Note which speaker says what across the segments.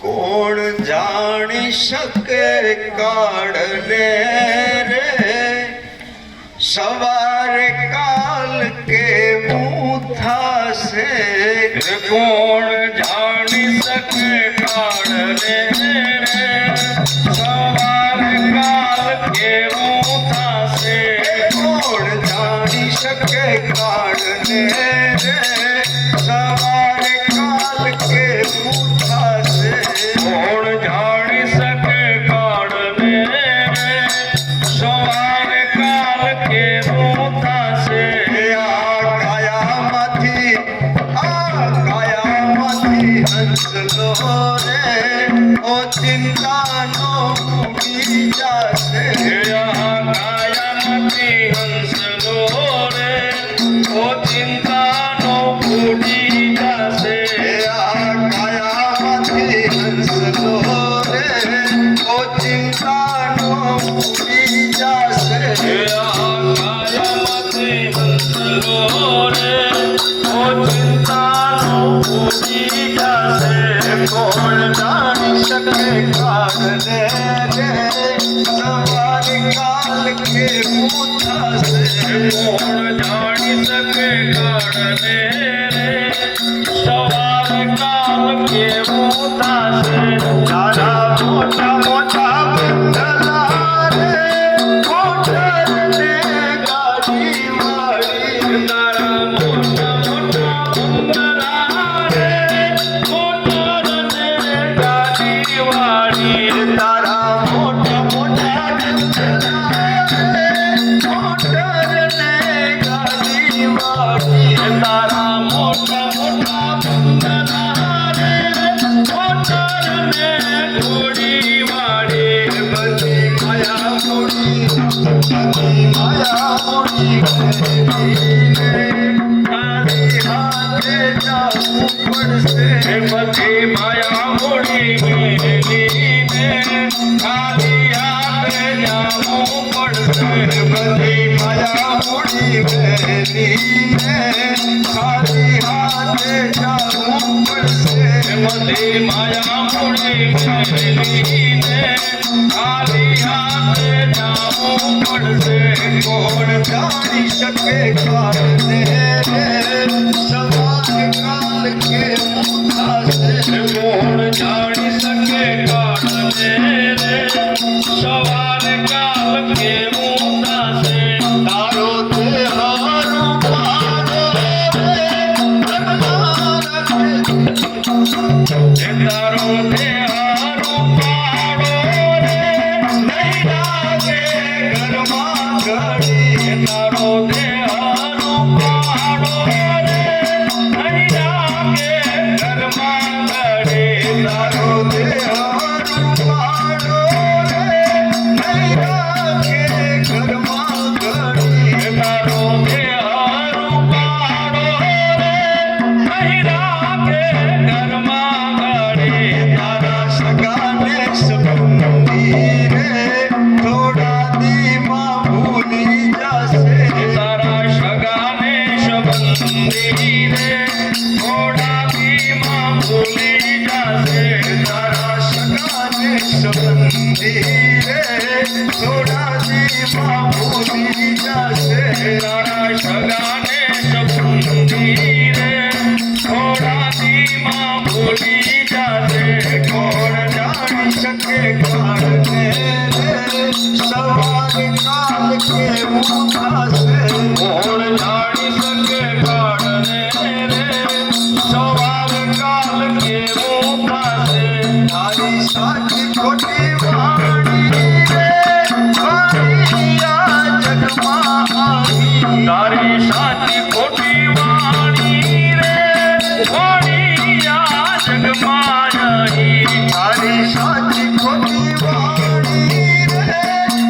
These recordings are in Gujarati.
Speaker 1: કોણ જાણી શકે કાળને રે સવારે કાલ કેવું થાશે
Speaker 2: કોણ જાણી શકે કાળને રે સવારે કાલ કેવું થાશે
Speaker 1: કોણ જાણી શકે કાળને રે સવારે કાલ કેવું થાશે
Speaker 2: કોણ જાણી શકે કાળને રે સવારે કાલ કેવું થાશે
Speaker 1: આ કાયામાંથી હંસલો રે ઓ ચિંતાનો ઉડી જાશે
Speaker 2: કાયામાંથી હંસલો રે ઓ ચિંતાનો ઉડી જશે
Speaker 1: આ કાયામાંથી હંસલો રે ઓ ચિંતાનો ઉડી જાશે
Speaker 2: કાયામાંથી હંસલો રે ઓ ચિંતાનો ઉડી જશે
Speaker 1: કોણ જાણી શકે કાળને રે સવારે કાલ કેવું થાશે
Speaker 2: કોણ જાણી શકે કાળને રે સવારે કાલ કેવું થાશે
Speaker 1: તારા મોટા મોટા બંગલા રે મોટરને ગાડી વાળી
Speaker 2: તારા મોટા મોટા બંગલા રે મોટરને ગાડી વાળી
Speaker 1: તારા મોટા મોટા બંગલા રે મોટરને ગાડી વાળી
Speaker 2: તારા મોટા મોટા બંગલા રે મોટરને ઘોડી વાળી
Speaker 1: બધી માયા મોડી ખાલી હાથે જાવું પડશે
Speaker 2: બધી માયા મોડી મેલીને ખાલી હાથે જાવું પડશે
Speaker 1: બધી માયા મોડી મેલીને ખાલી હાથે જાવું પડશે
Speaker 2: બધી માયા મોડી મેલીને ખાલી હાથે જાવું પડશે
Speaker 1: કોણ જાણી શકે કાળને રે સવારે કાલ કેવું થાશે
Speaker 2: કોણ જાણી શકે કાળને રે સવારે કાલ કેવું થાશે
Speaker 1: તારો દેહારો પાડો રે ઘરમાં રાખે
Speaker 2: તારો દેહારો પાડો રે
Speaker 1: નહીં લાગે ઘરમાં ઘડી
Speaker 2: તારો દેહારો પાડો રે નહીં લાગે ઘરમાં ઘડે
Speaker 1: તારો દેહારો પાડો રે નહીં લાગે ઘરમાં ઘડી
Speaker 2: તારો દેહારો પાડો રે નહીં લાગે ઘરમાં ઘડે
Speaker 1: તારા સગાને સંબંધી રે થોડા દીમાં ભૂલી જશે
Speaker 2: તારા સગાને સંબંધી રે થોડા દીમાં ભૂલી જશે
Speaker 1: તારા સગાને સંબંધી રે થોડા દીમાં ભૂલી જશે
Speaker 2: તારા સગાને સંબંધી રે થોડા દીમાં ભૂલી જશે
Speaker 1: કોણ જાણી શકે કાળને રે સવારે કાલ કેવું થાશે
Speaker 2: કોણ જાણી શકે કાળને રે સવારે કાલ કેવું થાશે
Speaker 1: તારી સાચી ખોટી વાણી રે વાણી આ જગમાં આવી
Speaker 2: તારી સાચી ખોટી વાણી રે વાણી આ જગમાં નહીં
Speaker 1: તારી સાચી ખોટી વાણી રે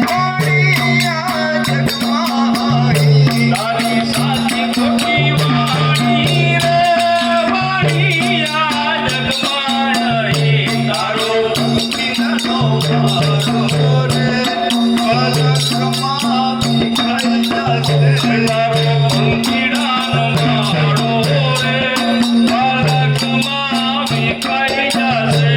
Speaker 1: વાણી આ જગમાં આવી
Speaker 2: તારી સાચી ખોટી વાણી રે વાણી આ જગમાં નહીં તારો
Speaker 1: નો વારો રે પલકમાં વિખાઈ જશે
Speaker 2: તારો પંખીડાનો માળો રે પાલકમાં વિખાઈ જશે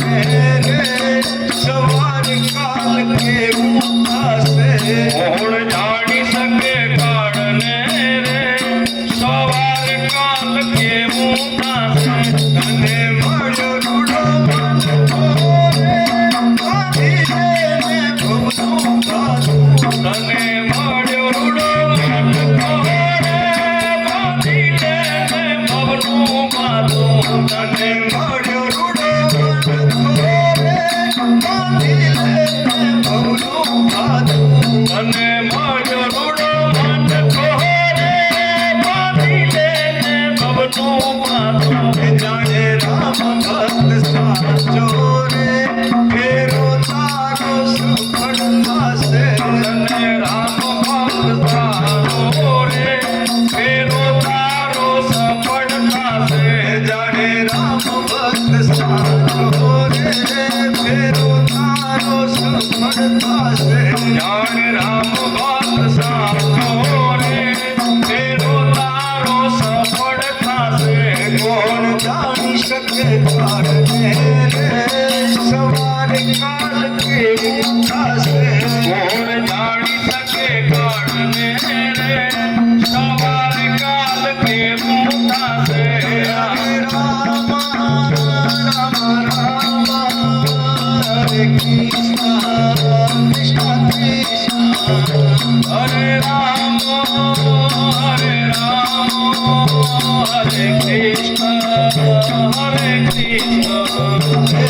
Speaker 1: काढ़ने रे सवार काल के मुखासे
Speaker 2: કોણ જાણી શકે કાળને રે સવાર કાલ કેવું થશે
Speaker 1: તને મળ્યો રૂડો મનકો રે બાંધી લેને ભવનું બાંધું
Speaker 2: તને મળ્યો રૂડો મનકો રે બાંધી લેને ભવનું બાંધું
Speaker 1: તને મળ્યો રૂડો મનકો રે બાંધી લેને ભવનું બાંધું
Speaker 2: તને મળ્યો રૂડો મનકો રે બાંધી લેને ભવનું બાંધું
Speaker 1: જાણે રામ ભક્ત સાચો રે ફેરો તારો સફળ થશે
Speaker 2: તને રામ ભક્ત તારો રે ફેરો તારો સફળ થશે
Speaker 1: જાણે રામ ભક્ત સાચો રે ફેરો તારો સફળ થશે
Speaker 2: જાણે રામ ભક્ત સાચો રે ફેરો તારો સફળ થશે
Speaker 1: કોણ જાણી શકે કાળને રે સવાર કાળ કેવું થશે
Speaker 2: કોણ જાણી શકે કાળને રે સવાર કાલ કેવું થશે
Speaker 1: હરે રામ રામ રામ હરે કૃષ્ણ કૃષ્ણ કૃષ્ણ
Speaker 2: હરે રામ હરે કૃષ્ણ હરે કૃષ્ણ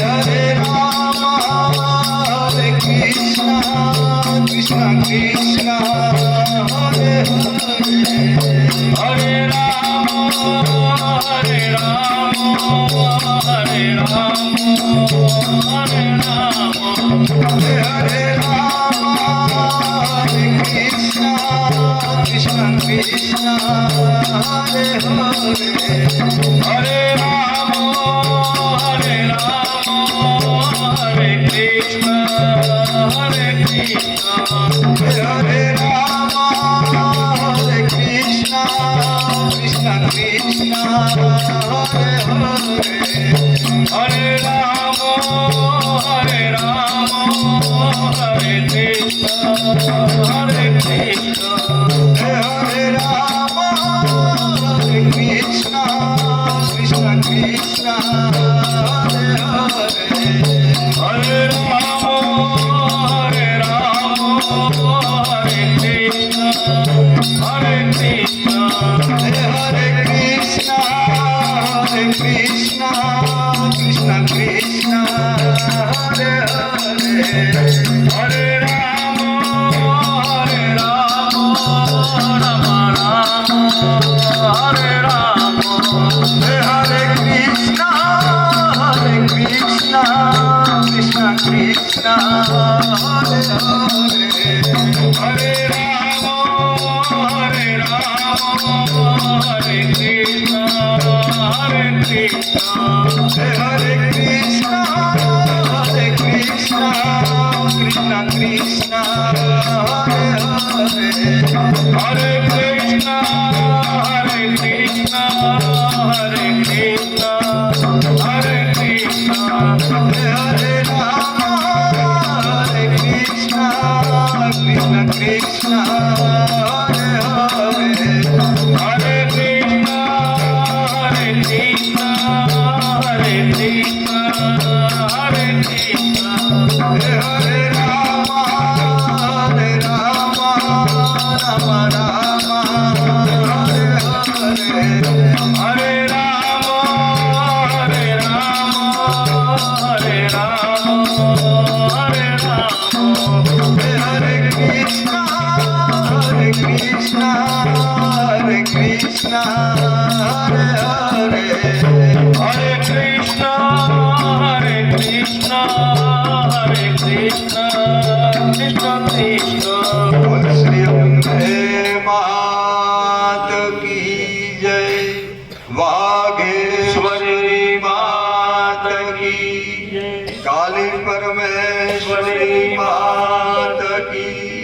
Speaker 1: હરે રામ હરે કૃષ્ણ કૃષ્ણ કૃષ્ણ હરે હરે
Speaker 2: હરે રામ હરે રામ હરે રામ હરે રામ
Speaker 1: હરે રામ હરે કૃષ્ણ કૃષ્ણ કૃષ્ણ હરે હરે
Speaker 2: હરે રામ હરે રામ હરે કૃષ્ણ હરે કૃષ્ણ
Speaker 1: હરે રામ હરે કૃષ્ણ કૃષ્ણ કૃષ્ણ હરે હરે
Speaker 2: હરે રામ હરે રામ હરે કૃષ્ણ હરે કૃષ્ણ
Speaker 1: હરે રામ હરે કૃષ્ણ કૃષ્ણ કૃષ્ણ હરે હરે
Speaker 2: હરે રામ હરે રામ હરે કૃષ્ણ હરે કૃષ્ણ
Speaker 1: હરે કૃષ્ણ હરે કૃષ્ણ કૃષ્ણ કૃષ્ણ હરે હરે
Speaker 2: હરે રામ હરે રામ રામ રામ હરે રામ
Speaker 1: હરે કૃષ્ણ હરે કૃષ્ણ કૃષ્ણ કૃષ્ણ હરે હરે
Speaker 2: હરે રામ હરે રામ હરે કૃષ્ણ હરે કૃષ્ણ
Speaker 1: હરે કૃષ્ણ હરે કૃષ્ણ કૃષ્ણ કૃષ્ણ હરે હરે
Speaker 2: હરે કૃષ્ણ હરે કૃષ્ણ હરે કૃષ્ણ હરે કૃષ્ણ
Speaker 1: હરે રામ હરે કૃષ્ણ કૃષ્ણ કૃષ્ણ હરે હરે
Speaker 2: હરે કૃષ્ણ હરે કૃષ્ણ હરે કૃષ્ણ હરે કૃષ્ણ
Speaker 1: હરે રામ હરે રામ રામ રામ હરે હરે
Speaker 2: હરે રામ હરે રામ હરે રામ હરે રામ
Speaker 1: હરે કૃષ્ણ હરે કૃષ્ણ હરે કૃષ્ણ હરે હરે
Speaker 2: હરે કૃષ્ણ હરે કૃષ્ણ હરે કૃષ્ણ કૃષ્ણ કૃષ્ણ
Speaker 1: બોલ શ્રી અંબે માત કી જય વાઘેશ્વરી માત કી કાલી પરમેશ્વરી માત કી